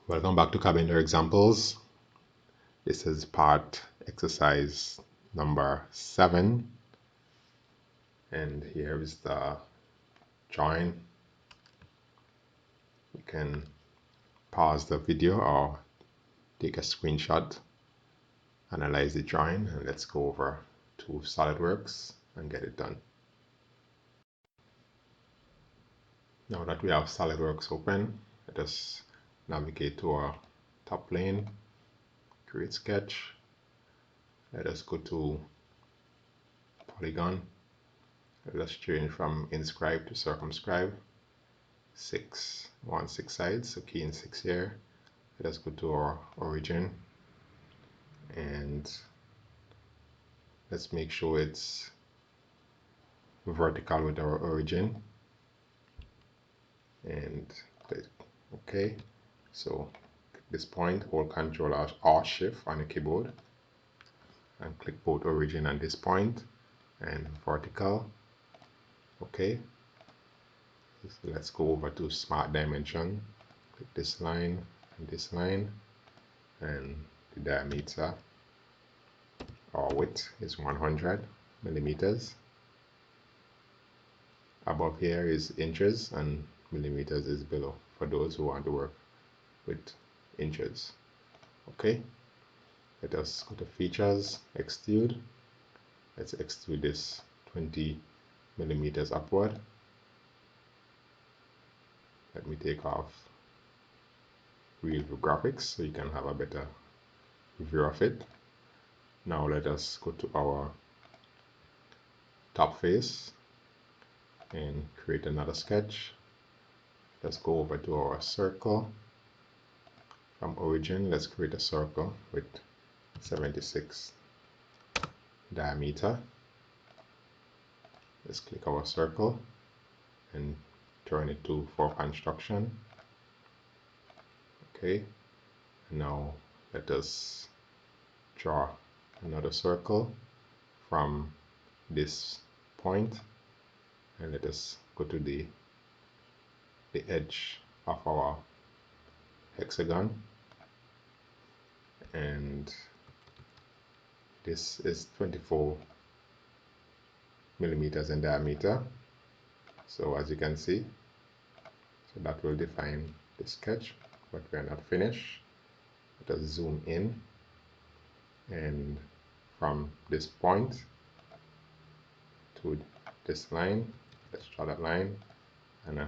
Welcome back to Carpenter Examples. This is part exercise number 7, and here is the drawing. You can pause the video or take a screenshot, analyze the drawing, and let's go over to SolidWorks and get it done. Now that we have SolidWorks open, let us navigate to our top plane, create sketch. Let us go to polygon. Let us change from inscribe to circumscribe. 6 sides, so key in 6 here. Let us go to our origin and let's make sure it's vertical with our origin and click OK. So at this point, hold Control or Shift on the keyboard and click both origin and this point and vertical. OK. So let's go over to Smart Dimension. Click this line and this line, and the diameter or width is 100 millimeters. Above here is inches and millimeters is below for those who want to work with inches. Okay, let us go to features, extrude. Let's extrude this 20 millimeters upward. Let me take off real view graphics so you can have a better view of it. Now let us go to our top face and create another sketch. Let's go over to our circle. From origin, let's create a circle with 76 diameter. Let's click our circle and turn it to for construction. Okay, now let us draw another circle from this point, and let us go to the edge of our hexagon, and this is 24 millimeters in diameter. So as you can see, so that will define the sketch, but we are not finished. Let us zoom in, and from this point to this line, let's draw that line, and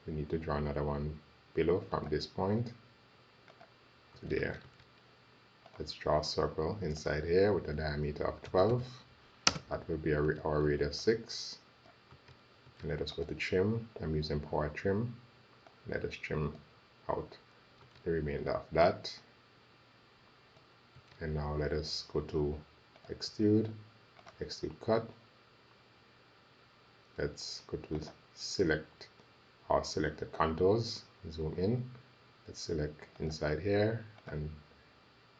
we need to draw another one below from this point to there. Let's draw a circle inside here with a diameter of 12. That will be our radius 6. And let us go to trim. I'm using power trim. Let us trim out the remainder of that. And now let us go to Extrude Cut. Let's go to select our selected contours, zoom in. Let's select inside here and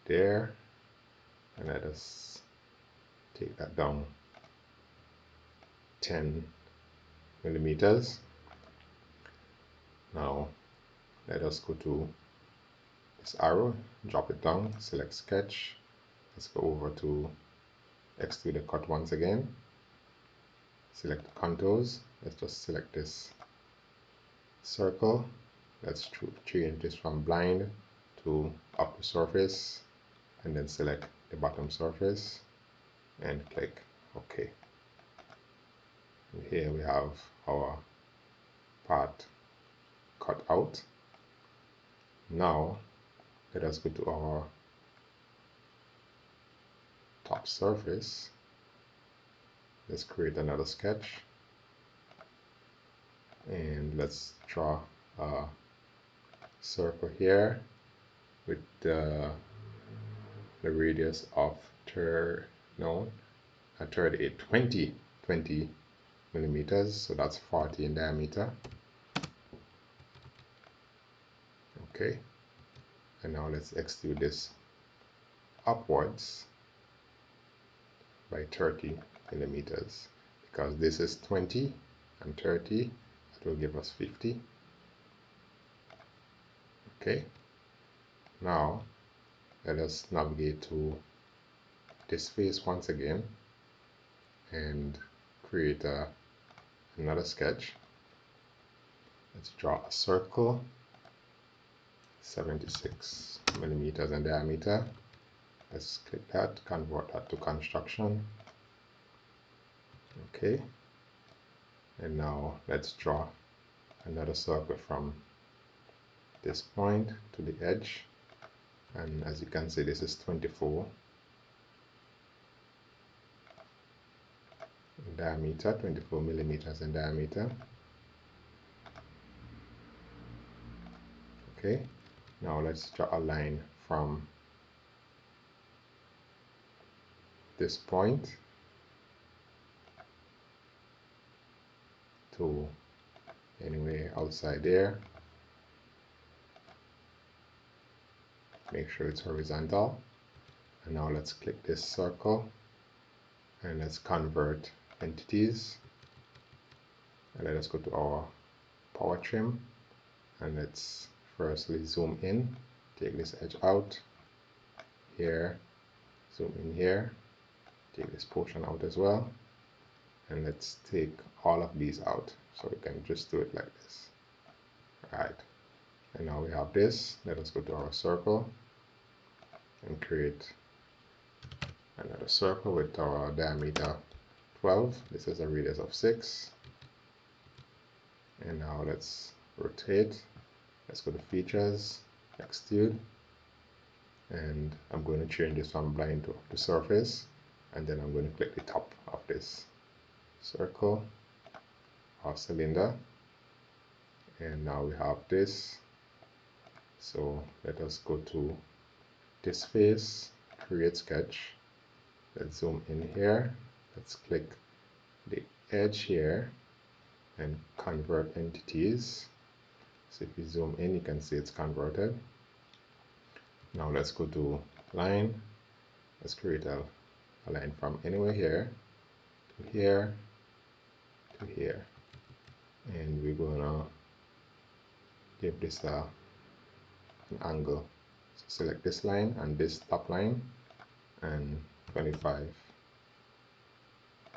there, and let us take that down 10 millimeters. Now let us go to this arrow, drop it down, select sketch. Let's go over to Extrude Cut once again. Select the contours. Let's just select this circle. Let's change this from blind to upper surface, and then select the bottom surface and click OK. And here we have our part cut out. Now let us go to our top surface. Let's create another sketch, and let's draw a circle here with the radius of 20 millimeters, so that's 40 in diameter. Okay, and now let's extrude this upwards by 30 millimeters, because this is 20 and 30, that will give us 50. Okay, Now let us navigate to this face once again and create another sketch. Let's draw a circle 76 millimeters in diameter. Let's click that, convert that to construction. Okay, and now let's draw another circle from this point to the edge, and as you can see, this is 24 in diameter, 24 millimeters in diameter. Okay, now let's draw a line from this point to anywhere outside there. Make sure it's horizontal. And now let's click this circle and let's convert entities. And let us go to our power trim and let's firstly zoom in, take this edge out here, zoom in here, take this portion out as well, and let's take all of these out. So we can just do it like this. Alright, and now we have this. Let us go to our circle and create another circle with our diameter 12. This is a radius of 6. And now let's rotate. Let's go to features, extrude, and I'm going to change this from blind to surface, and then I'm going to click the top of this circle or cylinder, and now we have this. So let us go to this face, create sketch. Let's zoom in here. Let's click the edge here and convert entities. So if you zoom in, you can see it's converted. Now let's go to line. Let's create a line from anywhere here to here to here, and we're gonna give this an angle. So select this line and this top line and 25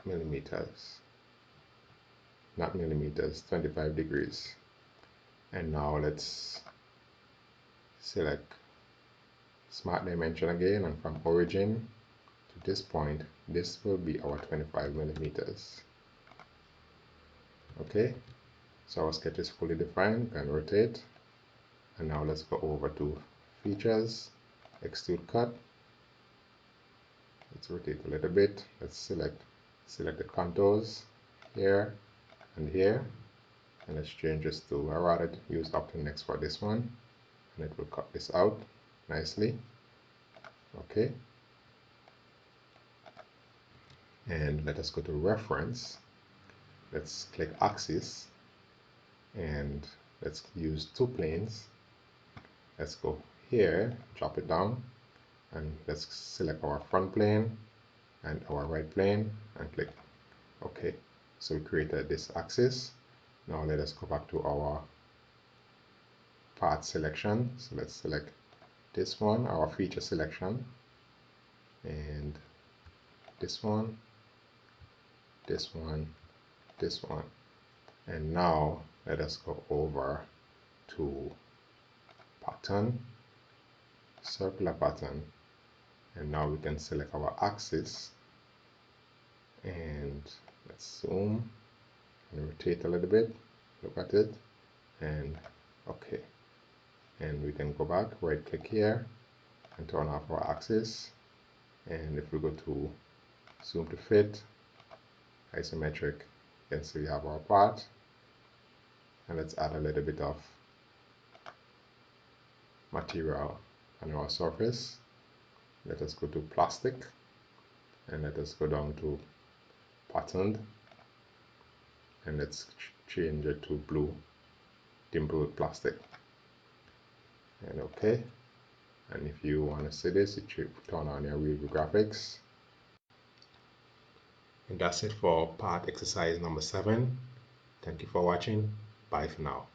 millimeters, not millimeters, 25 degrees. And now let's select smart dimension again, and from origin to this point, this will be our 25 millimeters. Okay, so our sketch is fully defined. You can rotate, and now let's go over to features, extrude cut. Let's rotate a little bit. Let's select the contours here and here, and let's change this to, I rather use Option X for this one, and it will cut this out nicely. Okay, and let us go to reference. Let's click axis and let's use two planes. Let's go here, drop it down, and let's select our front plane and our right plane and click OK. So we created this axis. Now let us go back to our part selection. So let's select this one, our feature selection, and this one, this one, this one. And now let us go over to pattern, circular pattern, and now we can select our axis, and let's zoom and rotate a little bit, look at it, and OK. And we can go back, right click here and turn off our axis, and if we go to zoom to fit, isometric, you can see we have our part. And let's add a little bit of material on our surface. Let us go to plastic and let us go down to patterned, and let's change it to blue dimpled plastic, and OK. And if you want to see this, you should turn on your real graphics. And that's it for part exercise number 7. Thank you for watching. Bye for now.